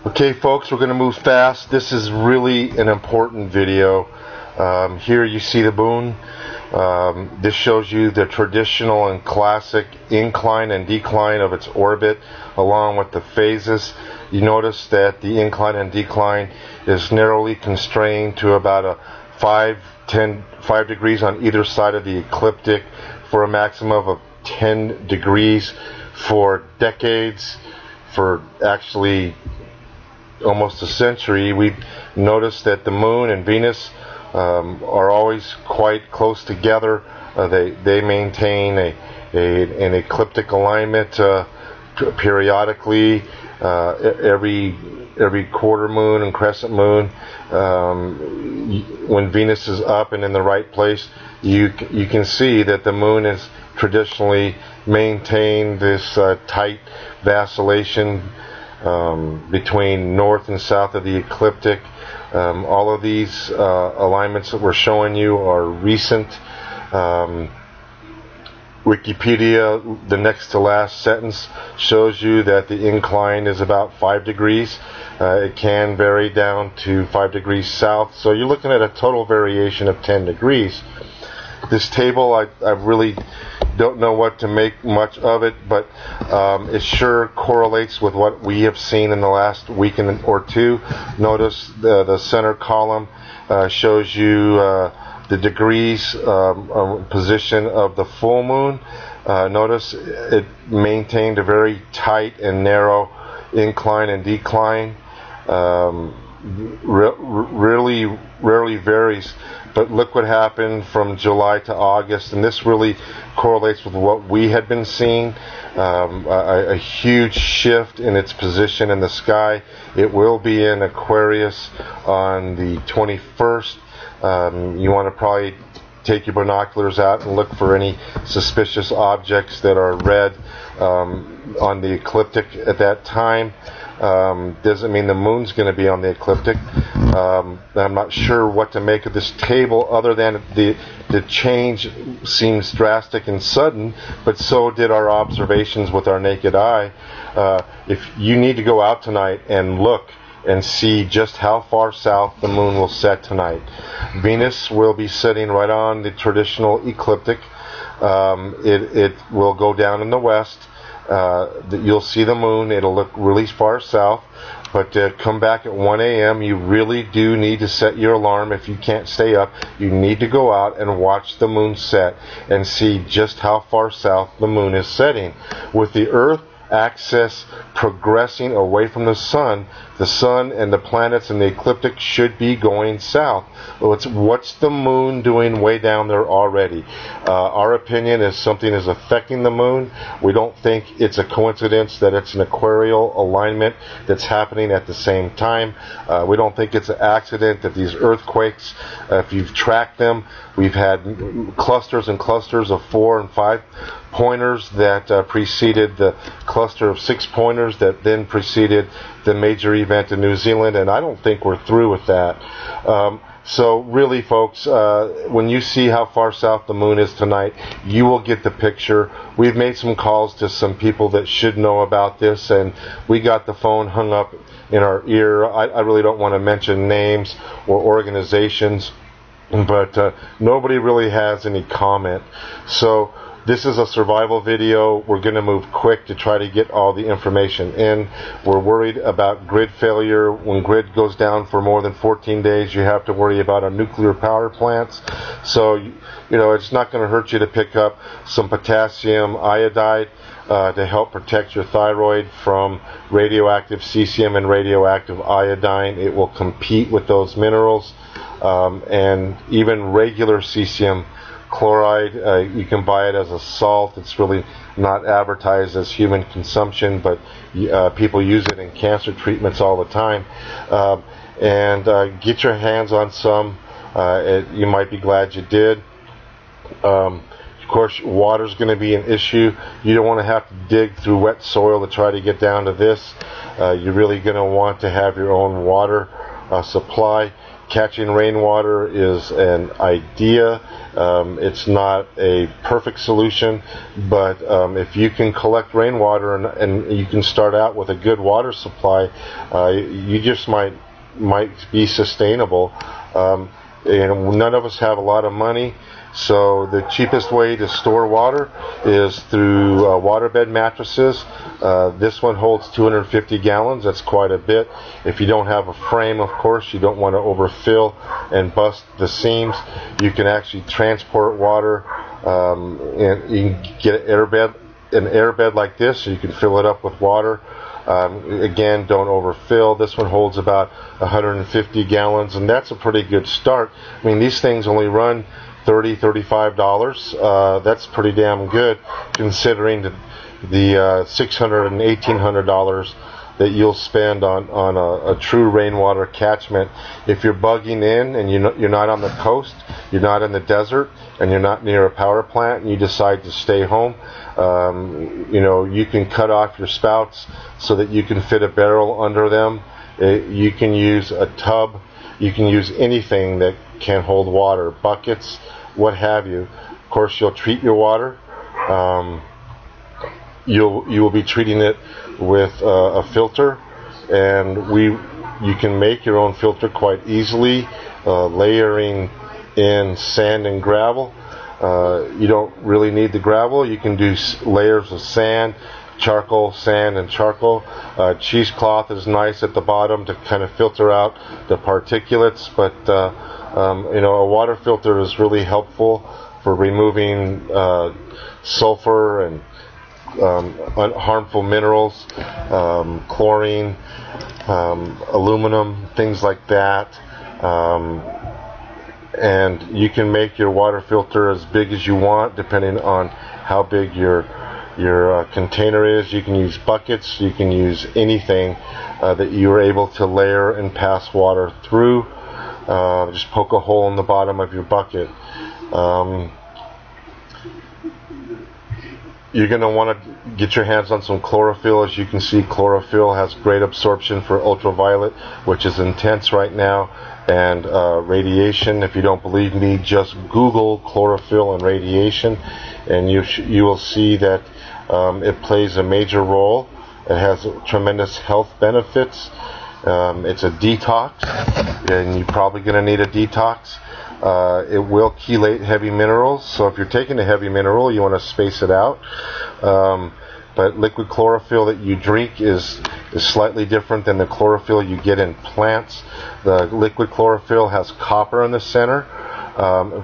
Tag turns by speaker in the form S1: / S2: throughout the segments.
S1: Okay folks, we're going to move fast. This is really an important video. Here you see the moon. This shows you the traditional and classic incline and decline of its orbit along with the phases. You notice that the incline and decline is narrowly constrained to about a 5 degrees on either side of the ecliptic for a maximum of 10 degrees for decades, for actually almost a century. We've noticed that the moon and Venus are always quite close together. They maintain an ecliptic alignment periodically. Every quarter moon and crescent moon, when Venus is up and in the right place, you can see that the moon has traditionally maintained this tight vacillation between north and south of the ecliptic. All of these alignments that we're showing you are recent. Wikipedia, the next to last sentence, shows you that the incline is about 5 degrees. It can vary down to 5 degrees south, so you're looking at a total variation of 10 degrees. This table, I really don't know what to make much of it, but it sure correlates with what we have seen in the last week or two. Notice the center column shows you the degrees position of the full moon. Notice it maintained a very tight and narrow incline and decline. Really rarely varies, but look what happened from July to August, and this really correlates with what we had been seeing. A huge shift in its position in the sky. It will be in Aquarius on the 21st. You want to probably take your binoculars out and look for any suspicious objects that are red on the ecliptic at that time. Doesn't mean the moon's going to be on the ecliptic. I'm not sure what to make of this table other than the change seems drastic and sudden, but so did our observations with our naked eye. If you need to go out tonight and look and see just how far south the moon will set tonight. Venus will be setting right on the traditional ecliptic. It will go down in the west. You'll see the moon. It'll look really far south, but come back at 1 a.m. You really do need to set your alarm. If you can't stay up, you need to go out and watch the moon set and see just how far south the moon is setting. With the Earth axis progressing away from the sun and the planets in the ecliptic should be going south. What's the moon doing way down there already? Our opinion is something is affecting the moon. We don't think it's a coincidence that it's an equatorial alignment that's happening at the same time. We don't think it's an accident that these earthquakes, if you've tracked them, we've had clusters and clusters of 4 and 5 pointers that preceded the cluster of 6 pointers that then preceded the major event in New Zealand, and I don't think we're through with that. So really, folks, when you see how far south the moon is tonight, you will get the picture. We've made some calls to some people that should know about this, and we got the phone hung up in our ear. I really don't want to mention names or organizations, but nobody really has any comment. So this is a survival video. We're going to move quick to try to get all the information in. We're worried about grid failure. When grid goes down for more than 14 days, you have to worry about our nuclear power plants. So, you know, it's not going to hurt you to pick up some potassium iodide to help protect your thyroid from radioactive cesium and radioactive iodine. It will compete with those minerals, and even regular cesium chloride, you can buy it as a salt. It's really not advertised as human consumption, but people use it in cancer treatments all the time. And get your hands on some. You might be glad you did. Of course, water's going to be an issue. You don't want to have to dig through wet soil to try to get down to this. You're really going to want to have your own water supply. Catching rainwater is an idea. It's not a perfect solution, but if you can collect rainwater and you can start out with a good water supply, you just might be sustainable. And none of us have a lot of money, so the cheapest way to store water is through waterbed mattresses. This one holds 250 gallons. That's quite a bit. If you don't have a frame, of course, you don't want to overfill and bust the seams. You can actually transport water, and you can get an airbed like this, so you can fill it up with water. Again, don't overfill. This one holds about 150 gallons, and that's a pretty good start. I mean, these things only run $30, $35. That's pretty damn good, considering the $600 and $1,800 that you'll spend on a true rainwater catchment. If you're bugging in and you're not on the coast, you're not in the desert, and you're not near a power plant, and you decide to stay home, you can cut off your spouts so that you can fit a barrel under them. You can use a tub. You can use anything that can hold water, buckets, what have you. Of course, you'll treat your water. You will be treating it with a filter, and you can make your own filter quite easily, layering in sand and gravel. You don't really need the gravel. You can do layers of sand, charcoal, sand, and charcoal. Cheesecloth is nice at the bottom to kind of filter out the particulates, but a water filter is really helpful for removing sulfur and harmful minerals, chlorine, aluminum, things like that. And you can make your water filter as big as you want, depending on how big your container is. You can use buckets. You can use anything that you are able to layer and pass water through. Just poke a hole in the bottom of your bucket. You're going to want to get your hands on some chlorophyll. As you can see, chlorophyll has great absorption for ultraviolet, which is intense right now, and radiation. If you don't believe me, just Google chlorophyll and radiation, and you will see that it plays a major role. It has tremendous health benefits. It's a detox, and you're probably going to need a detox. It will chelate heavy minerals, so if you're taking a heavy mineral, you want to space it out. But liquid chlorophyll that you drink is slightly different than the chlorophyll you get in plants. The liquid chlorophyll has copper in the center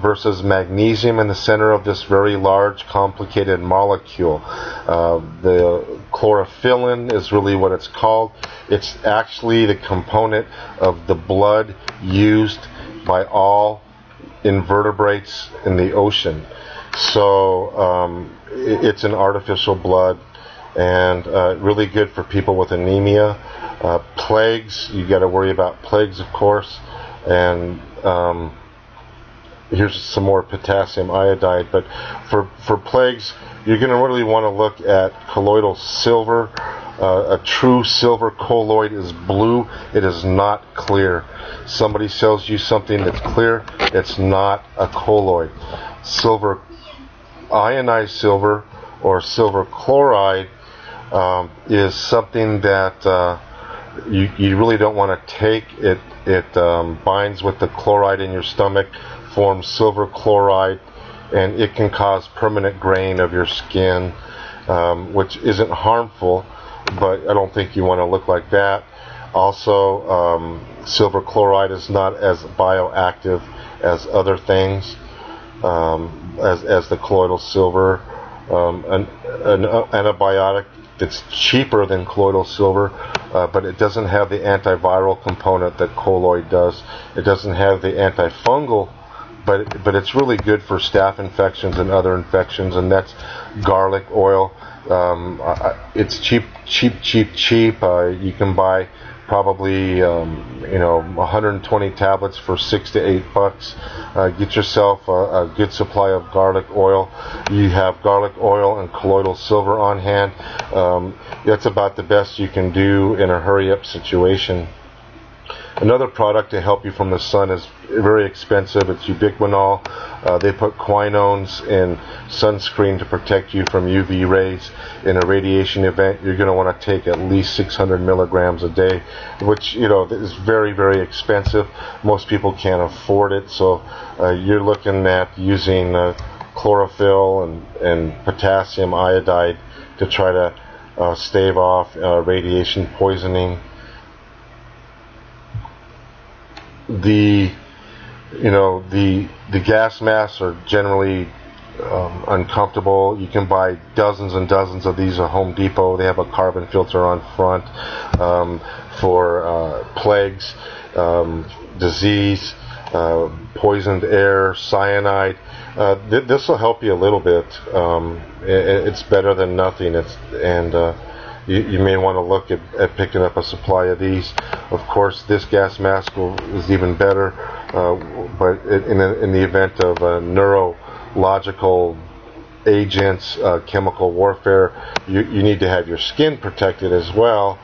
S1: versus magnesium in the center of this very large, complicated molecule. The chlorophyllin is really what it's called. It's actually the component of the blood used by all invertebrates in the ocean. So it's an artificial blood, and really good for people with anemia. Plagues, you got to worry about plagues, of course. And here's some more potassium iodide. But for plagues, you're going to really want to look at colloidal silver. A true silver colloid is blue. It is not clear. Somebody sells you something that's clear, it's not a colloid. Silver, ionized silver, or silver chloride is something that you really don't want to take. It binds with the chloride in your stomach, forms silver chloride, and it can cause permanent grain of your skin, which isn't harmful, but I don't think you want to look like that. Also, silver chloride is not as bioactive as other things, as the colloidal silver. An antibiotic that's cheaper than colloidal silver, but it doesn't have the antiviral component that colloid does. It doesn't have the antifungal, but it's really good for staph infections and other infections, and that's garlic oil. It's cheap. You can buy probably 120 tablets for $6 to $8. Get yourself a good supply of garlic oil. You have garlic oil and colloidal silver on hand. That's about the best you can do in a hurry-up situation. Another product to help you from the sun is very expensive. It's ubiquinol. They put quinones in sunscreen to protect you from UV rays. In a radiation event, you're going to want to take at least 600 milligrams a day, which, you know, is very, very expensive. Most people can't afford it, so you're looking at using chlorophyll and potassium iodide to try to stave off radiation poisoning. The gas masks are generally uncomfortable. You can buy dozens and dozens of these at Home Depot. They have a carbon filter on front for plagues, disease, poisoned air, cyanide. This will help you a little bit. It's better than nothing. You may want to look at picking up a supply of these. Of course, this gas mask is even better, but in the event of neurological agents, chemical warfare, you need to have your skin protected as well.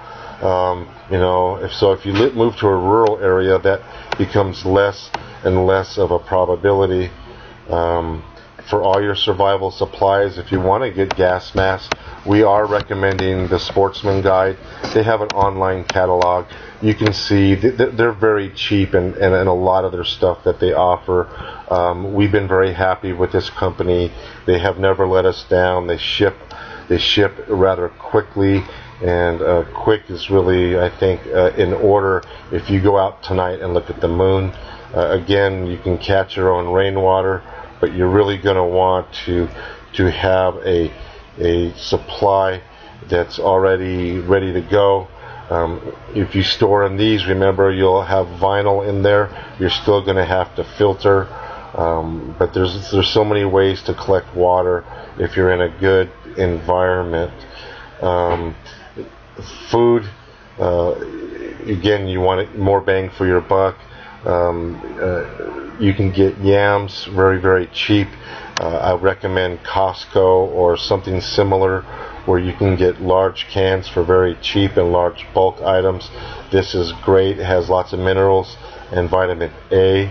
S1: If you move to a rural area, that becomes less and less of a probability. For all your survival supplies, if you want to get gas masks, we are recommending the Sportsman Guide. They have an online catalog. You can see they're very cheap, and a lot of their stuff that they offer. We've been very happy with this company. They have never let us down. They ship rather quickly, and quick is really, I think, in order. If you go out tonight and look at the moon, again, you can catch your own rainwater, but you're really going to want to have a supply that's already ready to go. If you store in these, remember you'll have vinyl in there. You're still going to have to filter, but there's so many ways to collect water if you're in a good environment. Food, again, you want more bang for your buck. You can get yams very, very cheap. I recommend Costco or something similar where you can get large cans for very cheap and large bulk items. This is great. It has lots of minerals and vitamin A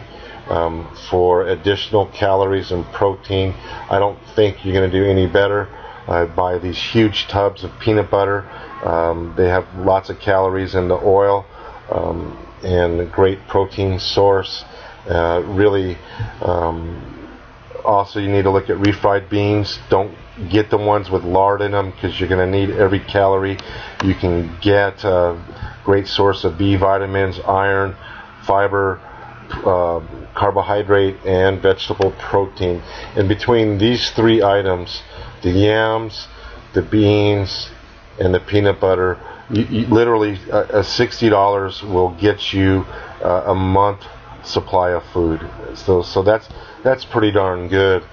S1: for additional calories and protein. I don't think you're going to do any better. I buy these huge tubs of peanut butter. They have lots of calories in the oil and a great protein source. Also, you need to look at refried beans. Don't get the ones with lard in them because you're going to need every calorie. You can get a great source of B vitamins, iron, fiber, carbohydrate, and vegetable protein. And between these three items, the yams, the beans, and the peanut butter, you literally $60 will get you a month supply of food. So that's pretty darn good.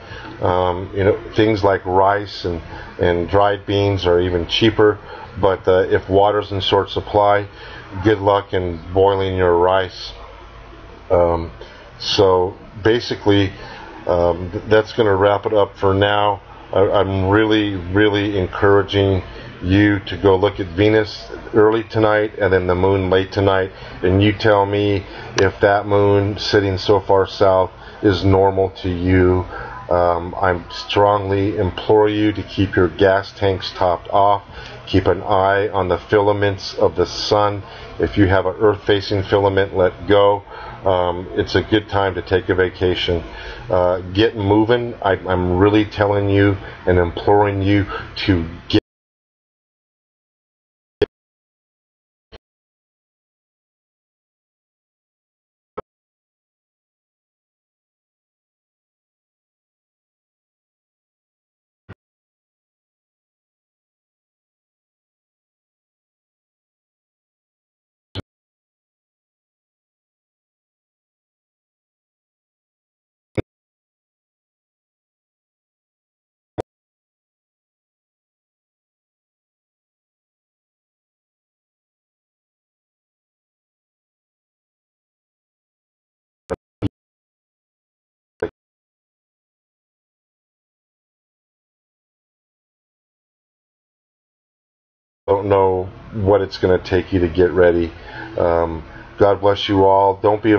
S1: Things like rice and dried beans are even cheaper, but if water's in short supply, good luck in boiling your rice. So basically, that's going to wrap it up for now. I'm really, really encouraging you to go look at Venus early tonight and then the moon late tonight, and you tell me if that moon sitting so far south is normal to you. I strongly implore you to keep your gas tanks topped off. Keep an eye on the filaments of the sun. If you have an earth-facing filament, let go. It's a good time to take a vacation. Get moving. I'm really telling you and imploring you to get don't know what it's going to take you to get ready. God bless you all. Don't be afraid.